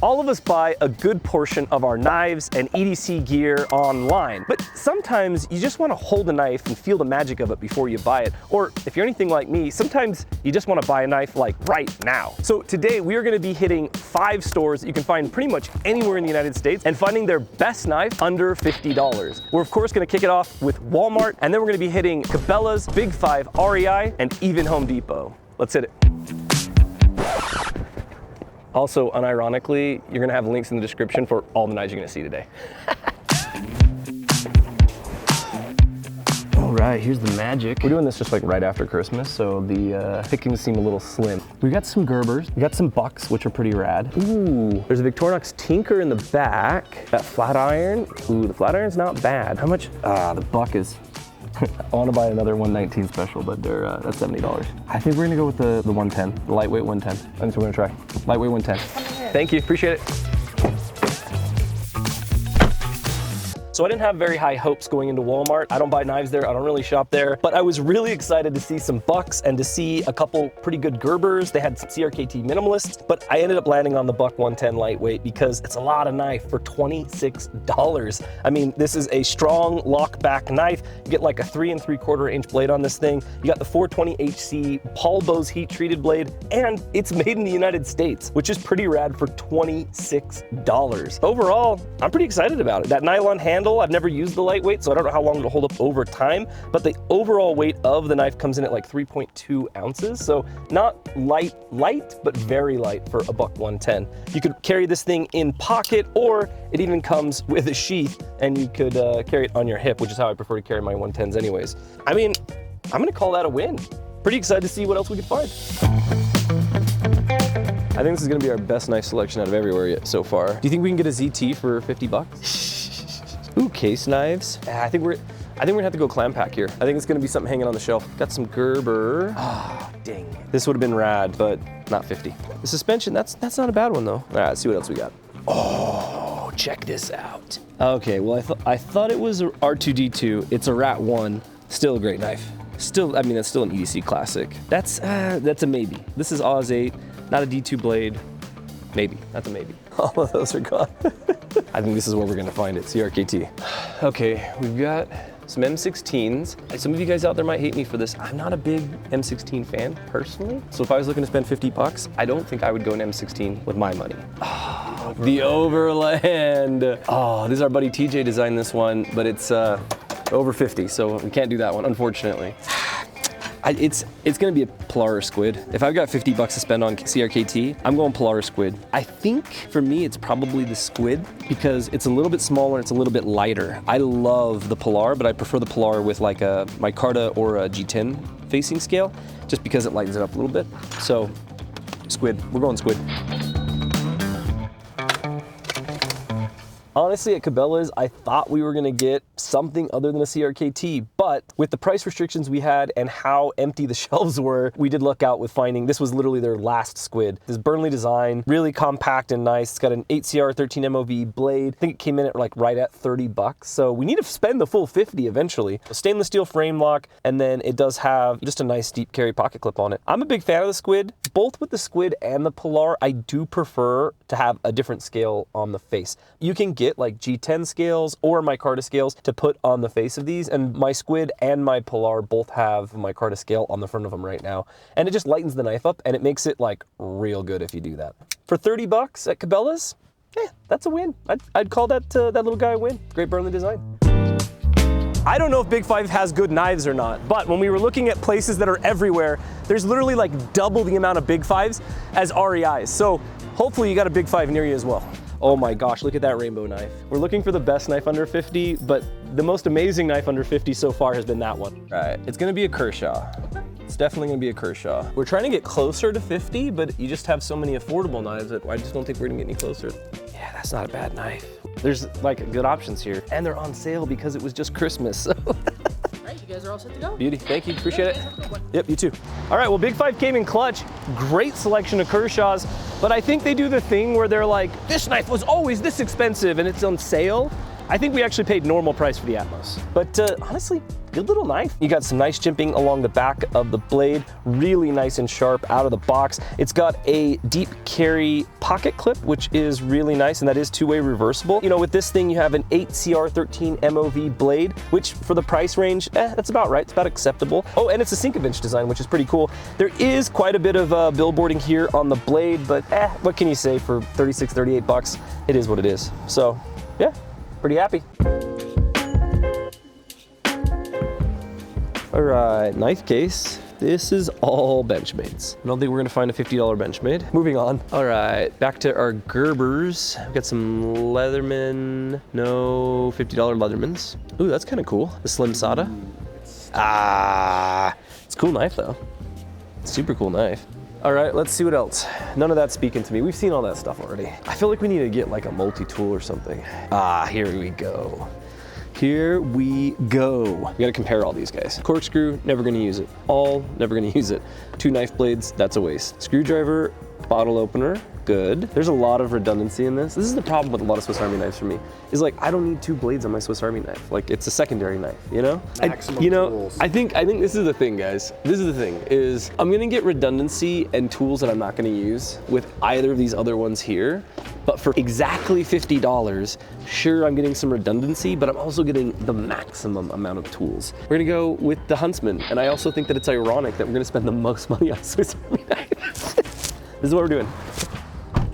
All of us buy a good portion of our knives and EDC gear online, but sometimes you just want to hold a knife and feel the magic of it before you buy it. Or if you're anything like me, sometimes you just want to buy a knife like right now. So today we are going to be hitting 5 stores that you can find pretty much anywhere in the United States and finding their best knife under $50. We're of course going to kick it off with Walmart, and then we're going to be hitting Cabelas, Big 5, REI, and even Home Depot. Let's hit it. Also, unironically, you're gonna have links in the description for all the knives you're gonna see today. All right, here's the magic. We're doing this just like right after Christmas, so the pickings seem a little slim. We got some Gerbers, we got some bucks, which are pretty rad. Ooh, there's a Victorinox Tinker in the back. That flat iron, ooh, the flat iron's not bad. How much? The buck is, I want to buy another 119 special, but they're that's $70. I think we're gonna go with the 110, the lightweight 110. That's what we're gonna try. Lightweight 110. Thank you, appreciate it. So I didn't have very high hopes going into Walmart. I don't buy knives there, I don't really shop there, but I was really excited to see some bucks and to see a couple pretty good Gerbers. They had some CRKT minimalists, but I ended up landing on the buck 110 lightweight because it's a lot of knife for $26. I mean, this is a strong lock back knife. You get like a 3 3/4 inch blade on this thing. You got the 420 HC Paul Bose heat treated blade, and it's made in the United States, which is pretty rad for $26. Overall, I'm pretty excited about it. That nylon handle, I've never used the lightweight, so I don't know how long it'll hold up over time, but the overall weight of the knife comes in at like 3.2 ounces, so not light, but very light for a buck 110. You could carry this thing in pocket, or it even comes with a sheath, and you could carry it on your hip, which is how I prefer to carry my 110s anyways. I mean, I'm gonna call that a win. Pretty excited to see what else we can find. I think this is gonna be our best knife selection out of everywhere yet so far. Do you think we can get a ZT for 50 bucks? Ooh, case knives. I think we're gonna have to go clam pack here. I think it's gonna be something hanging on the shelf. Got some Gerber. Ah, dang. This would have been rad, but not 50. The suspension, that's not a bad one though. All right, let's see what else we got. Oh, check this out. Okay, well I thought it was a R2D2. It's a Rat 1. Still a great knife. Still, I mean, that's still an EDC classic. That's a maybe. This is Oz 8, not a D2 blade. Maybe, that's a maybe. All of those are gone. I think this is where we're gonna find it, CRKT. Okay, we've got some M16s. Some of you guys out there might hate me for this. I'm not a big M16 fan, personally. So if I was looking to spend 50 bucks, I don't think I would go an M16 with my money. Oh, the Overland. Oh, this is our buddy TJ designed this one, but it's over 50, so we can't do that one, unfortunately. It's gonna be a Polaris Squid. If I've got 50 bucks to spend on CRKT, I'm going Polaris Squid. I think for me, it's probably the Squid because it's a little bit smaller, it's a little bit lighter. I love the Polar, but I prefer the Polar with like a micarta or a G10 facing scale, just because it lightens it up a little bit. So, Squid, we're going Squid. Honestly, at Cabelas, I thought we were gonna get something other than a CRKT, but with the price restrictions we had and how empty the shelves were, we did luck out with finding, this was literally their last Squid. This Burnley design, really compact and nice. It's got an 8CR 13 MOV blade. I think it came in at like right at 30 bucks. So we need to spend the full 50 eventually. A stainless steel frame lock, and then it does have just a nice deep carry pocket clip on it. I'm a big fan of the Squid. Both with the Squid and the Polar, I do prefer to have a different scale on the face. You can get like G10 scales or micarta scales to put on the face of these, and my Squid and my Polar both have micarta scale on the front of them right now, and it just lightens the knife up and it makes it like real good if you do that. For 30 bucks at Cabelas, that's a win. I'd call that little guy a win. Great Burnley design. I don't know if Big 5 has good knives or not, but when we were looking at places that are everywhere, there's literally like double the amount of Big 5s as REIs. So hopefully you got a Big 5 near you as well. Oh my gosh, look at that rainbow knife. We're looking for the best knife under 50, but the most amazing knife under 50 so far has been that one. All right, it's gonna be a Kershaw. It's definitely gonna be a Kershaw. We're trying to get closer to 50, but you just have so many affordable knives that I just don't think we're gonna get any closer. Yeah, that's not a bad knife. There's like good options here, and they're on sale because it was just Christmas, so. All right, you guys are all set to go? Beauty, thank you, appreciate it. Yep, you too. All right, well, Big 5 came in clutch. Great selection of Kershaws, but I think they do the thing where they're like, this knife was always this expensive and it's on sale. I think we actually paid normal price for the Atmos. But honestly, good little knife. You got some nice jimping along the back of the blade, really nice and sharp out of the box. It's got a deep carry pocket clip, which is really nice, and that is two-way reversible. You know, with this thing, you have an 8CR13 MOV blade, which for the price range, that's about right. It's about acceptable. Oh, and it's a sink-a-bench design, which is pretty cool. There is quite a bit of billboarding here on the blade, but what can you say for 36, 38 bucks? It is what it is. So, yeah, pretty happy. All right, knife case. This is all Benchmade's. I don't think we're gonna find a $50 Benchmade. Moving on. All right, back to our Gerbers. We've got some Leatherman, no $50 Leathermans. Ooh, that's kind of cool. The Slim Sada. It's a cool knife though. Super cool knife. All right, let's see what else. None of that's speaking to me. We've seen all that stuff already. I feel like we need to get like a multi-tool or something. Here we go. Here we go. We gotta compare all these guys. Corkscrew, never gonna use it. Awl, never gonna use it. Two knife blades, that's a waste. Screwdriver, bottle opener, good. There's a lot of redundancy in this. This is the problem with a lot of Swiss Army knives for me, is like, I don't need two blades on my Swiss Army knife. Like, it's a secondary knife, you know? Maximum tools. I think this is the thing, guys. This is the thing, is I'm gonna get redundancy and tools that I'm not gonna use with either of these other ones here. But for exactly $50, sure, I'm getting some redundancy, but I'm also getting the maximum amount of tools. We're gonna go with the Huntsman, and I also think that it's ironic that we're gonna spend the most money on Swiss Army knives. This is what we're doing.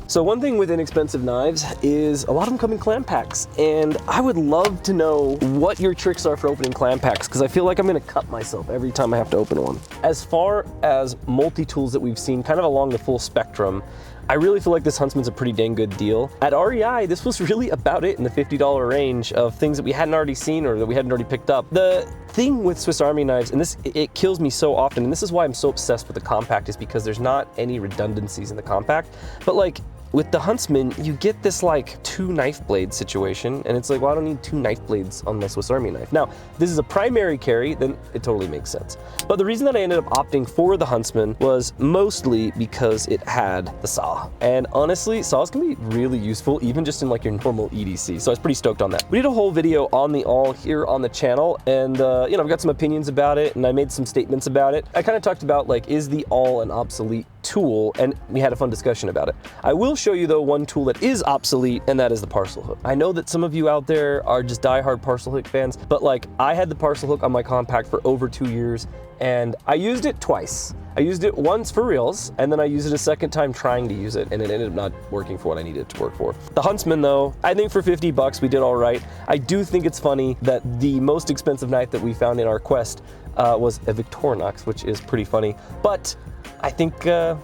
So one thing with inexpensive knives is a lot of them come in clam packs, and I would love to know what your tricks are for opening clam packs, because I feel like I'm gonna cut myself every time I have to open one. As far as multi-tools that we've seen kind of along the full spectrum, I really feel like this Huntsman's a pretty dang good deal. At REI, this was really about it in the $50 range of things that we hadn't already seen or that we hadn't already picked up. The thing with Swiss Army knives, and it kills me so often, and this is why I'm so obsessed with the compact, is because there's not any redundancies in the compact. But like, with the Huntsman, you get this like two knife blade situation, and it's like, well, I don't need two knife blades on my Swiss Army knife. Now, this is a primary carry, then it totally makes sense. But the reason that I ended up opting for the Huntsman was mostly because it had the saw. And honestly, saws can be really useful, even just in like your normal EDC. So I was pretty stoked on that. We did a whole video on the awl here on the channel, and you know, I've got some opinions about it, and I made some statements about it. I kind of talked about like, is the awl an obsolete tool? And we had a fun discussion about it. I will show you though one tool that is obsolete, and that is the parcel hook. I know that some of you out there are just diehard parcel hook fans, but like, I had the parcel hook on my compact for over 2 years, and I used it twice. I used it once for reals, and then I used it a second time trying to use it, and it ended up not working for what I needed it to work for. The Huntsman though, I think for 50 bucks we did all right. I do think it's funny that the most expensive knife that we found in our quest was a Victorinox, which is pretty funny, but I think, yeah,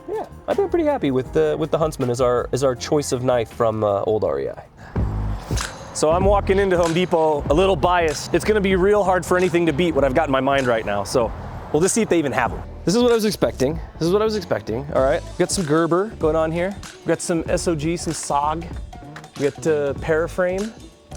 I've been pretty happy with the Huntsman as our choice of knife from old REI. So I'm walking into Home Depot a little biased. It's gonna be real hard for anything to beat what I've got in my mind right now. So we'll just see if they even have them. This is what I was expecting. All right, we got some Gerber going on here. We got some SOG, some SOG. We got Paraframe.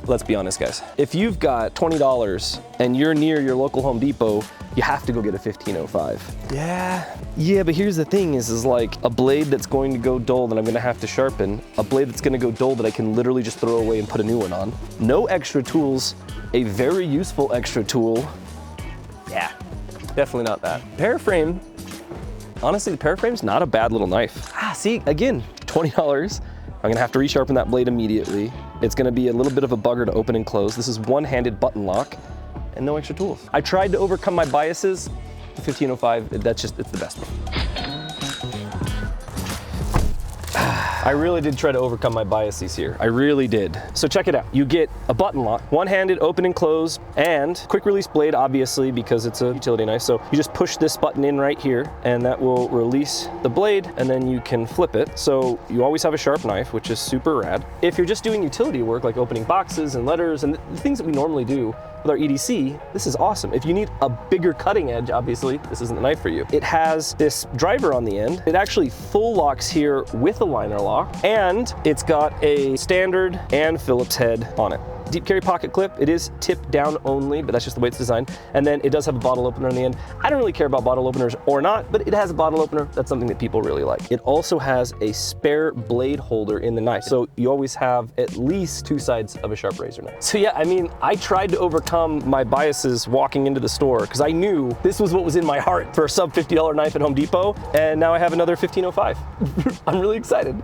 Let's be honest, guys. If you've got $20 and you're near your local Home Depot, you have to go get a 1505. Yeah, but here's the thing is like a blade that's going to go dull that I'm gonna have to sharpen, a blade that's gonna go dull that I can literally just throw away and put a new one on. No extra tools, a very useful extra tool. Yeah, definitely not that. Paraframe, honestly, the Paraframe's not a bad little knife. See, again, $20. I'm gonna have to resharpen that blade immediately. It's gonna be a little bit of a bugger to open and close. This is one-handed button lock and no extra tools. I tried to overcome my biases. The 1505, it's the best one. I really did try to overcome my biases here. I really did. So check it out. You get a button lock, one-handed open and close, and quick release blade, obviously, because it's a utility knife. So you just push this button in right here, and that will release the blade, and then you can flip it. So you always have a sharp knife, which is super rad. If you're just doing utility work, like opening boxes and letters and the things that we normally do with our EDC, this is awesome. If you need a bigger cutting edge, obviously, this isn't the knife for you. It has this driver on the end. It actually full locks here with a liner lock, and it's got a standard and Phillips head on it. deep carry pocket clip. It is tip down only, but that's just the way it's designed. And then it does have a bottle opener on the end. I don't really care about bottle openers or not, but it has a bottle opener. That's something that people really like. It also has a spare blade holder in the knife. So you always have at least 2 sides of a sharp razor knife. So yeah, I mean, I tried to overcome my biases walking into the store because I knew this was what was in my heart for a sub $50 knife at Home Depot. And now I have another 1505. I'm really excited.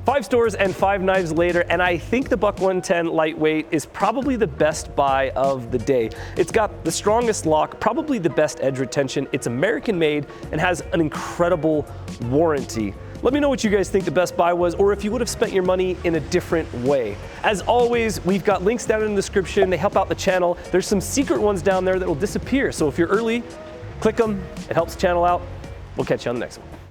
5 stores and 5 knives later, and I think the Buck 110 lightweight is probably the best buy of the day. It's got the strongest lock, probably the best edge retention. It's American made and has an incredible warranty. Let me know what you guys think the best buy was, or if you would have spent your money in a different way. As always, we've got links down in the description. They help out the channel. There's some secret ones down there that will disappear. So if you're early, click them. It helps the channel out. We'll catch you on the next one.